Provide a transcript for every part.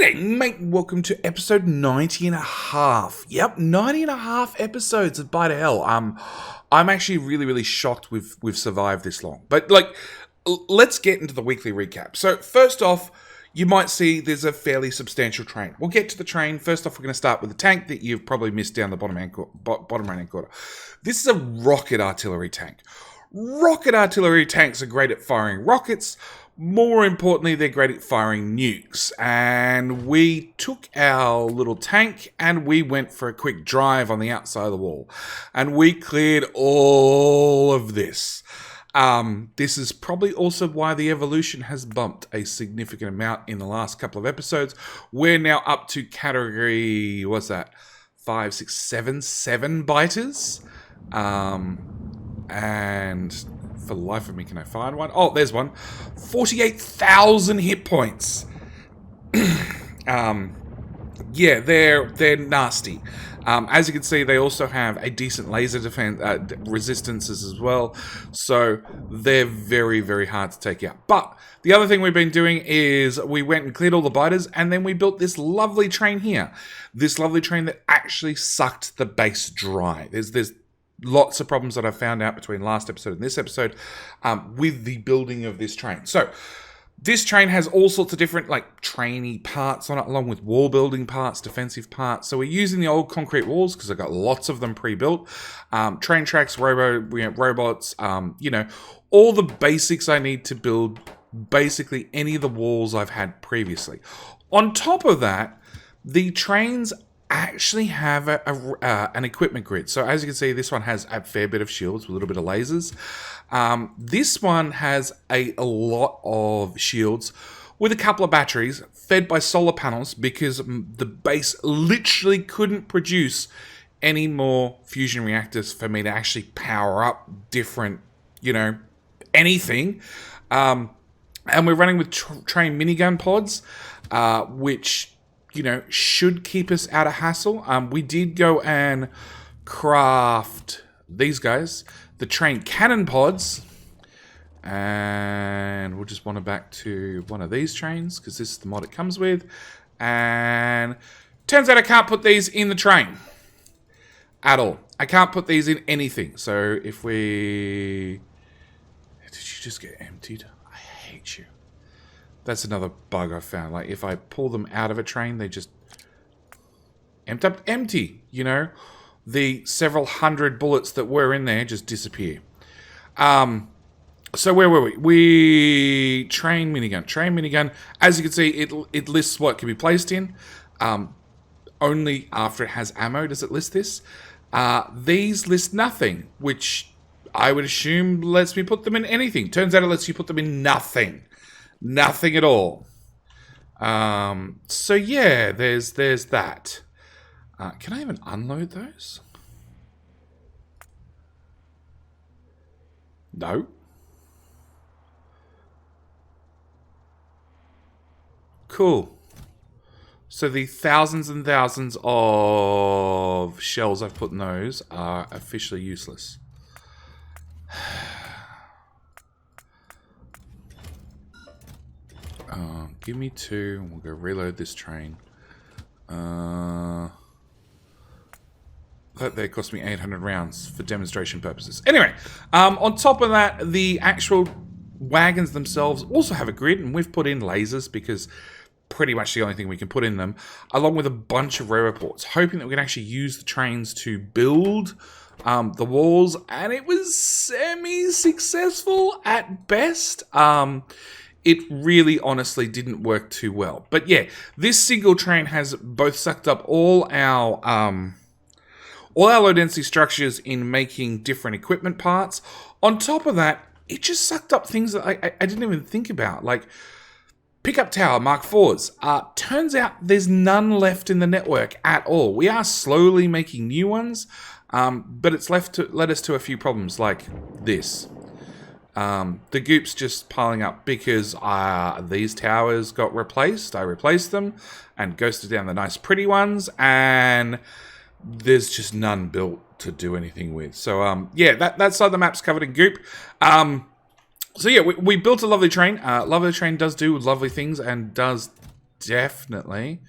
G'day, mate. Welcome to episode 90½. Yep, 90½ episodes of Bite of Hell. I'm actually really shocked we've survived this long. But, let's get into the weekly recap. So, first off, you might see there's a fairly substantial train. We'll get to the train. First off, we're going to start with the tank that you've probably missed down the bottom right-hand corner. This is a rocket artillery tank. Rocket artillery tanks are great at firing rockets. More importantly, they're great at firing nukes. And we took our little tank and we went for a quick drive on the outside of the wall. And we cleared all of this. This is probably also why the evolution has bumped a significant amount in the last couple of episodes. We're now up to category, what's that? 5, 6, 7 biters. And for the life of me, can I find one? Oh, there's one. 48,000 hit points. Yeah, they're nasty. As you can see, they also have a decent laser defense resistances as well. So they're very hard to take out. But the other thing we've been doing is we went and cleared all the biters, and then we built this lovely train here. This lovely train that actually sucked the base dry. There's lots of problems that I found out between last episode and this episode with the building of this train. So this train has all sorts of different trainy parts on it, along with wall building parts, defensive parts. So we're using the old concrete walls because I've got lots of them pre-built. Train tracks, robots, all the basics I need to build basically any of the walls I've had previously. On top of that, the trains actually have an equipment grid. So as you can see, this one has a fair bit of shields with a little bit of lasers. This one has a lot of shields with a couple of batteries fed by solar panels because the base literally couldn't produce any more fusion reactors for me to actually power up different, anything. And we're running with train minigun pods, which should keep us out of hassle. We did go and craft these guys, the train cannon pods, and we'll just wander back to one of these trains because this is the mod it comes with. And turns out I can't put these in the train at all. I can't put these in anything. So if we... Did you just get emptied? I hate you. That's another bug I've found. If I pull them out of a train, they just empty. The several hundred bullets that were in there just disappear. So where were we? We train minigun. As you can see, it lists what can be placed in. Only after it has ammo does it list this. These list nothing, which I would assume lets me put them in anything. Turns out it lets you put them in nothing. Nothing at all. So yeah, there's that. Can I even unload those? No. Cool. So the thousands and thousands of shells I've put in those are officially useless. Give me 2, and we'll go reload this train. That there cost me 800 rounds for demonstration purposes. Anyway, on top of that, the actual wagons themselves also have a grid, and we've put in lasers because pretty much the only thing we can put in them, along with a bunch of railway ports, hoping that we can actually use the trains to build the walls, and it was semi-successful at best. It really honestly didn't work too well. But yeah, this single train has both sucked up all our low density structures in making different equipment parts. On top of that, it just sucked up things that I didn't even think about, like pickup tower Mark IVs. Turns out there's none left in the network at all. We are slowly making new ones, but it's led us to a few problems like this. The goop's just piling up because these towers got replaced. I replaced them and ghosted down the nice pretty ones, and there's just none built to do anything with. So yeah, that side of the map's covered in goop. So yeah, we built a lovely train. Lovely train does do lovely things and does definitely.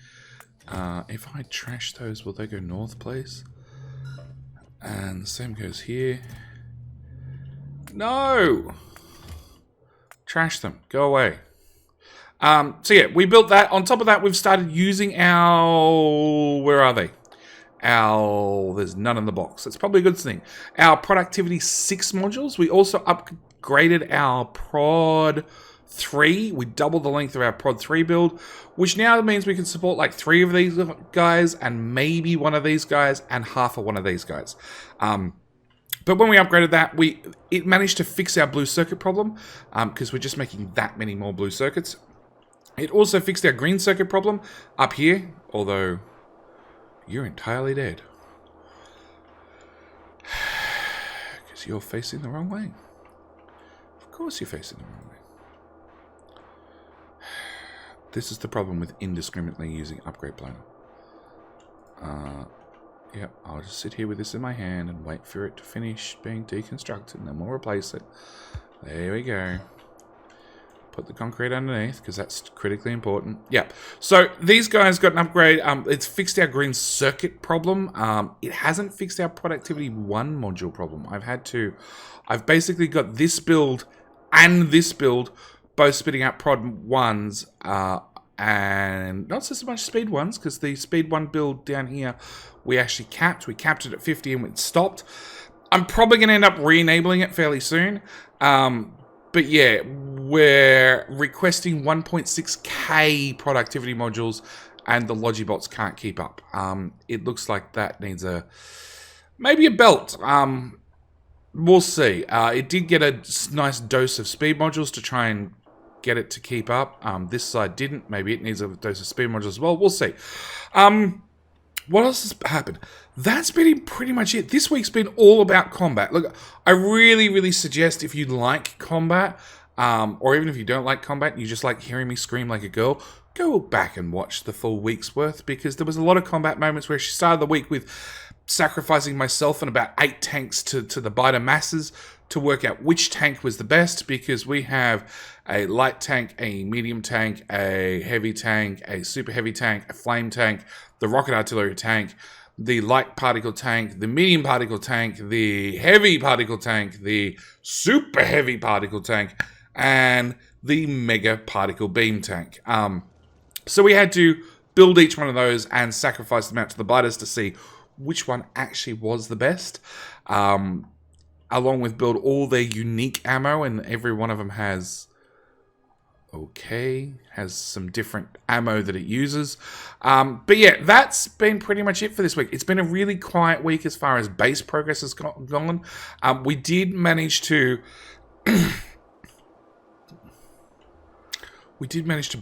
If I trash those, will they go north, please? And the same goes here. No! Trash them. Go away. So yeah, we built that. On top of that, we've started using our... Where are they? There's none in the box. That's probably a good thing. Our Productivity 6 modules. We also upgraded our Prod 3. We doubled the length of our Prod 3 build, which now means we can support like 3 of these guys and maybe one of these guys and half of one of these guys. But when we upgraded that, it managed to fix our blue circuit problem because we're just making that many more blue circuits. It also fixed our green circuit problem up here, although you're entirely dead. Because you're facing the wrong way. Of course you're facing the wrong way. This is the problem with indiscriminately using Upgrade Planner. Yep, I'll just sit here with this in my hand and wait for it to finish being deconstructed, and then we'll replace it. There we go. Put the concrete underneath, because that's critically important. Yep, so these guys got an upgrade. It's fixed our green circuit problem. It hasn't fixed our Productivity 1 module problem. I've basically got this build and this build both spitting out Prod 1s, and not so much Speed 1s, because the Speed 1 build down here, we actually capped. We capped it at 50 and it stopped. I'm probably going to end up re-enabling it fairly soon. But yeah, we're requesting 1.6K productivity modules and the Logibots can't keep up. It looks like that needs maybe a belt. We'll see. It did get a nice dose of speed modules to try and get it to keep up. This side didn't. Maybe it needs a dose of speed modules as well. We'll see. What else has happened? That's been pretty much it. This week's been all about combat. Look, I really, really suggest if you like combat, or even if you don't like combat, you just like hearing me scream like a girl, go back and watch the full week's worth, because there was a lot of combat moments where she started the week with sacrificing myself and about 8 tanks to the biter masses to work out which tank was the best, because we have a light tank, a medium tank, a heavy tank, a super heavy tank, a flame tank, the rocket artillery tank, the light particle tank, the medium particle tank, the heavy particle tank, the super heavy particle tank, and the mega particle beam tank. So we had to build each one of those and sacrifice them out to the biters to see which one actually was the best. Along with build all their unique ammo, and every one of them has some different ammo that it uses. But yeah, that's been pretty much it for this week. It's been a really quiet week as far as base progress has gone. We did manage to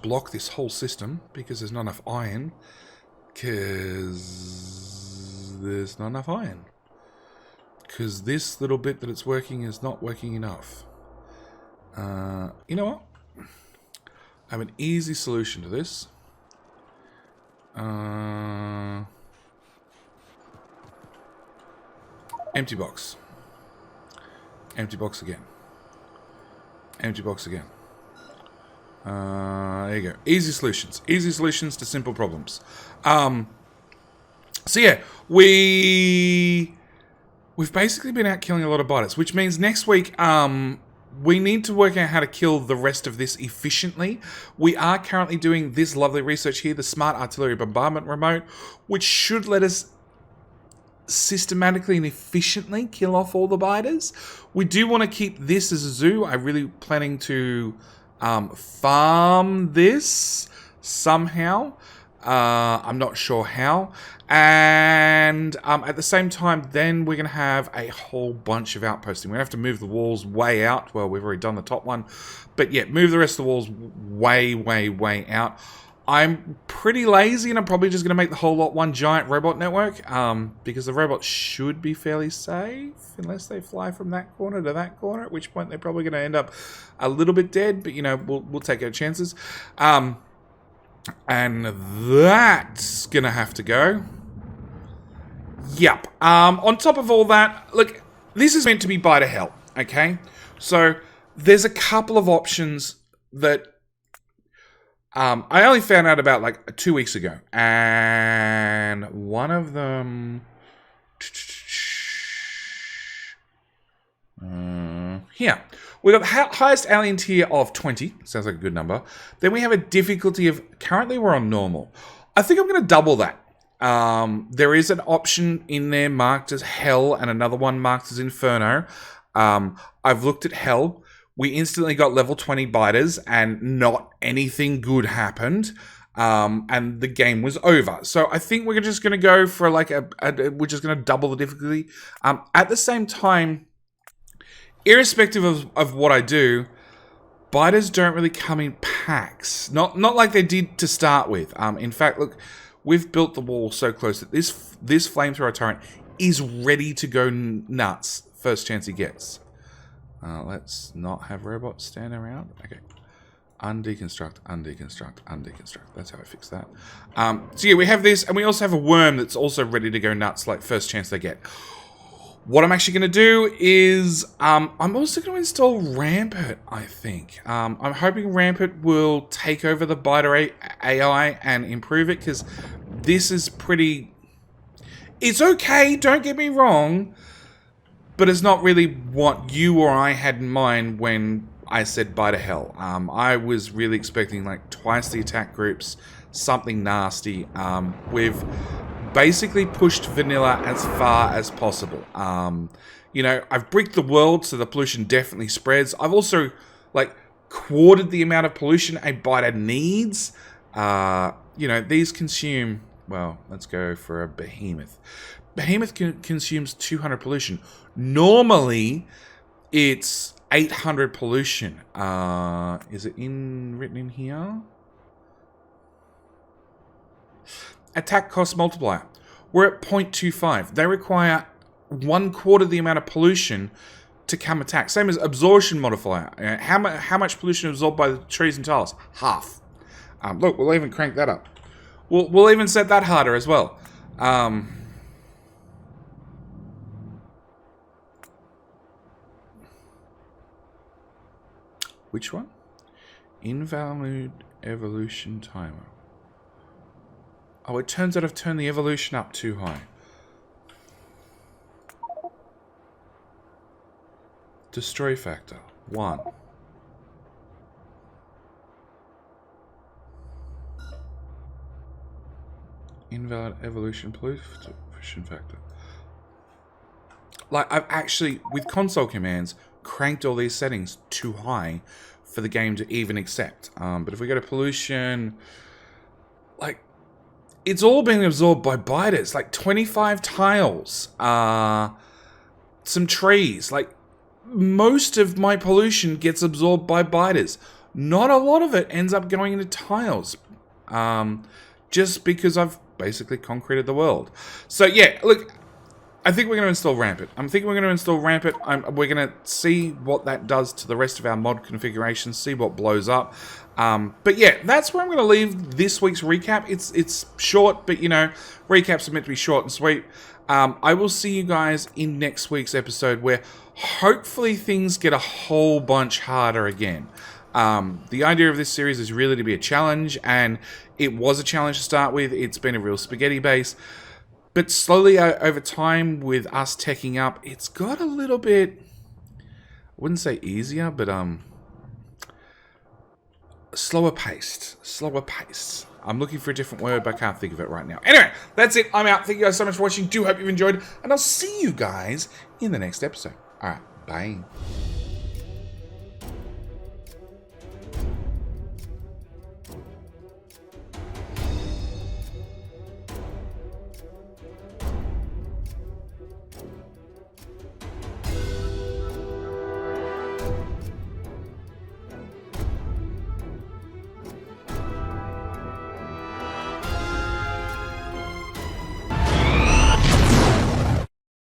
block this whole system because there's not enough iron. Because this little bit that it's working is not working enough. You know what? I have an easy solution to this. Empty box. Empty box again. Empty box again. There you go. Easy solutions. Easy solutions to simple problems. So yeah, we've basically been out killing a lot of biters, which means next week, we need to work out how to kill the rest of this efficiently. We are currently doing this lovely research here, the Smart Artillery Bombardment Remote, which should let us systematically and efficiently kill off all the biters. We do want to keep this as a zoo. I'm really planning to farm this somehow. I'm not sure how. And at the same time, then we're going to have a whole bunch of outposting. We're going to have to move the walls way out. Well, we've already done the top one. But yeah, move the rest of the walls way, way, way out. I'm pretty lazy, and I'm probably just going to make the whole lot one giant robot network. Because the robots should be fairly safe, unless they fly from that corner to that corner, at which point they're probably going to end up a little bit dead. But, you know, we'll take our chances. And that's going to have to go. Yep. On top of all that, look, this is meant to be bite to hell, okay? So there's a couple of options that I only found out about like 2 weeks ago, and one of them, here, we got the highest alien tier of 20. Sounds like a good number. Then we have a difficulty of, currently we're on normal. I think I'm going to double that. There is an option in there marked as Hell and another one marked as Inferno. I've looked at Hell. We instantly got level 20 biters and not anything good happened. And the game was over. So I think we're just going to go for like we're just going to double the difficulty. At the same time, irrespective of what I do, biters don't really come in packs. Not like they did to start with. In fact, look, we've built the wall so close that this flamethrower turret is ready to go nuts first chance he gets. Let's not have robots stand around. Okay. Undeconstruct, undeconstruct, undeconstruct. That's how I fix that. So yeah, we have this, and we also have a worm that's also ready to go nuts, like first chance they get. What I'm actually going to do is, I'm also going to install Rampart, I think. I'm hoping Rampart will take over the biter AI and improve it, because this is pretty... It's okay, don't get me wrong, but it's not really what you or I had in mind when I said biter hell. I was really expecting like twice the attack groups, something nasty. We've basically pushed vanilla as far as possible. You know, I've bricked the world so the pollution definitely spreads. I've also like quartered the amount of pollution a biter needs. You know, these consume, well, let's go for a behemoth. Behemoth consumes 200 pollution. Normally, it's 800 pollution. Is it written in here? Attack cost multiplier. We're at 0.25. They require 1/4 the amount of pollution to come attack. Same as absorption modifier. How much pollution absorbed by the trees and tiles? Half. Look, we'll even crank that up. We'll even set that harder as well. Which one? Invalid evolution timer. Oh, it turns out I've turned the evolution up too high. Destroy factor, 1. Invalid evolution pollution factor. Like, I've actually, with console commands, cranked all these settings too high for the game to even accept. But if we go to pollution, like, it's all being absorbed by biters. Like 25 tiles, some trees. Like, most of my pollution gets absorbed by biters. Not a lot of it ends up going into tiles. Just because I've basically concreted the world. So yeah, look, I think we're going to install Rampart. I'm thinking we're going to install Rampart. We're going to see what that does to the rest of our mod configurations, see what blows up. But yeah, that's where I'm going to leave this week's recap. It's short, but you know, recaps are meant to be short and sweet. I will see you guys in next week's episode where hopefully things get a whole bunch harder again. The idea of this series is really to be a challenge, and it was a challenge to start with. It's been a real spaghetti base. But slowly over time, with us teching up, it's got a little bit, I wouldn't say easier, but slower paced. I'm looking for a different word, but I can't think of it right now. Anyway, that's it. I'm out. Thank you guys so much for watching. Do hope you've enjoyed, and I'll see you guys in the next episode. All right, bye.